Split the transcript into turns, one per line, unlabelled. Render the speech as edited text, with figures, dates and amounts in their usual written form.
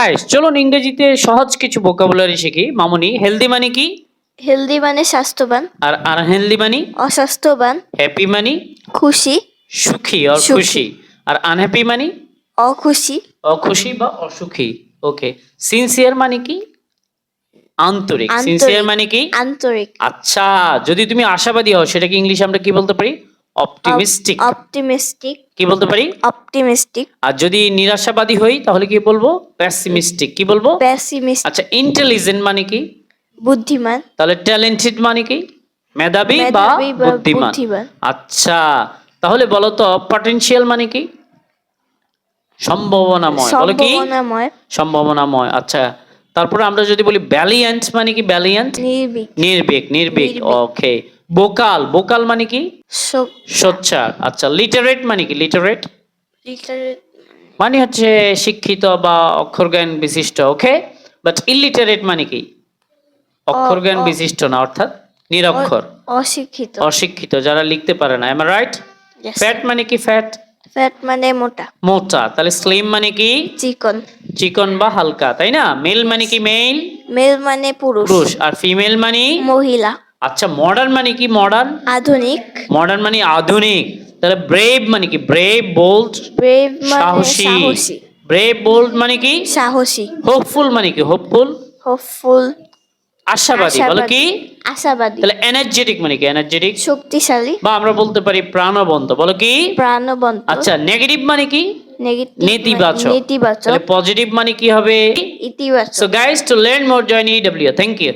Guys চলুন ইংরেজিতে সহজ কিছু ভোকাবুলারি শিখি। মামুনি, হেলদি মানে কি?
হেলদি মানে স্বাস্থ্যবান,
আর আনহেলদি মানে?
অস্বাস্থ্যবান,
হ্যাপি মানে?
খুশি,
সুখী আর
সুখী।
খুশি। আর আনহ্যাপি মানে?
অখুশি,
অখুশি বা অসুখী। ওকে। সিনসিয়ার মানে কি? আন্তরিক। সিনসিয়ার
আন্তরিক,
মানে কি?
আন্তরিক,
আচ্ছা, যদি তুমি আশাবাদী হও সেটাকে ইংলিশে আমরা কি বলতে পারি? অপটিমিস্টিক।
অপটিমিস্টিক,
কি বলতে পারি?
অপটিমিস্টিক,
আর যদি নিরাশাবাদী হই তাহলে কি বলবো? পেসিমিস্টিক। কি বলবো?
পেসিমিস্ট,
আচ্ছা, ইন্টেলিজেন্ট মানে কি?
বুদ্ধিমান,
তাহলে ট্যালেন্টেড মানে কি? মেধাবী বা
মেধাবী বা
বুদ্ধিমান।
বুদ্ধিমান,
আচ্ছা, তাহলে বলো তো পটেনশিয়াল মানে কি? সম্ভাবনাময়। বলো কি?
সম্ভাবনাময়,
সম্ভাবনাময়। আচ্ছা, তারপরে আমরা যদি বলি ভ্যালিয়ান্ট মানে কি? ভ্যালিয়ান্ট
নির্ভীক,
নির্ভীক। নির্ভীক।
নির্ভীক।
ওকে। বোকাল। বোকাল মানে কি?
শোক,
সোচ্চার। আচ্ছা, লিটারেট মানে কি? লিটারেট
লিটারেট,
মানে হচ্ছে শিক্ষিত বা অক্ষরজ্ঞান বিশিষ্ট। ওকে। বাট ইলিটারেট মানে কি? অক্ষরজ্ঞান বিশিষ্ট না, অর্থাৎ নিরক্ষর,
অশিক্ষিত।
অশিক্ষিত, যারা লিখতে পারে না। Am I right?
Yes,
fat
sir.
মানে কি? ফ্যাট
ফ্যাট মানে মোটা,
মোটা। তাহলে স্লিম মানে কি?
চিকন।
চিকন বা হালকা, তাই না? মেল মানে কি? মেল
মেল মানে পুরুষ,
পুরুষ। আর ফিমেল মানে?
মহিলা।
আচ্ছা, মডার্ন মানে কি? মডার্ন
আধুনিক,
মডার্ন মানে আধুনিক। তাহলে ব্রেভ মানে কি? ব্রেভ বোল্ড
ব্রেভ মানে
সাহসী।
সাহসী,
ব্রেভ বোল্ড মানে কি?
সাহসী,
হোপফুল মানে কি? হোপফুল
হোপফুল,
আশাবাদী। বলো কি?
আশাবাদী,
তাহলে এনার্জেটিক মানে কি? এনার্জেটিক
শক্তিশালী,
বা আমরা বলতে পারি প্রাণবন্ত। বলো কি?
প্রাণবন্ত।
আচ্ছা, নেগেটিভ মানে কি?
নেগেটিভ
নেতিবাচক।
নেতিবাচক,
তাহলে পজিটিভ মানে কি হবে? সো
ইতিবাচক।
Guys, to learn more join EW। Thank you.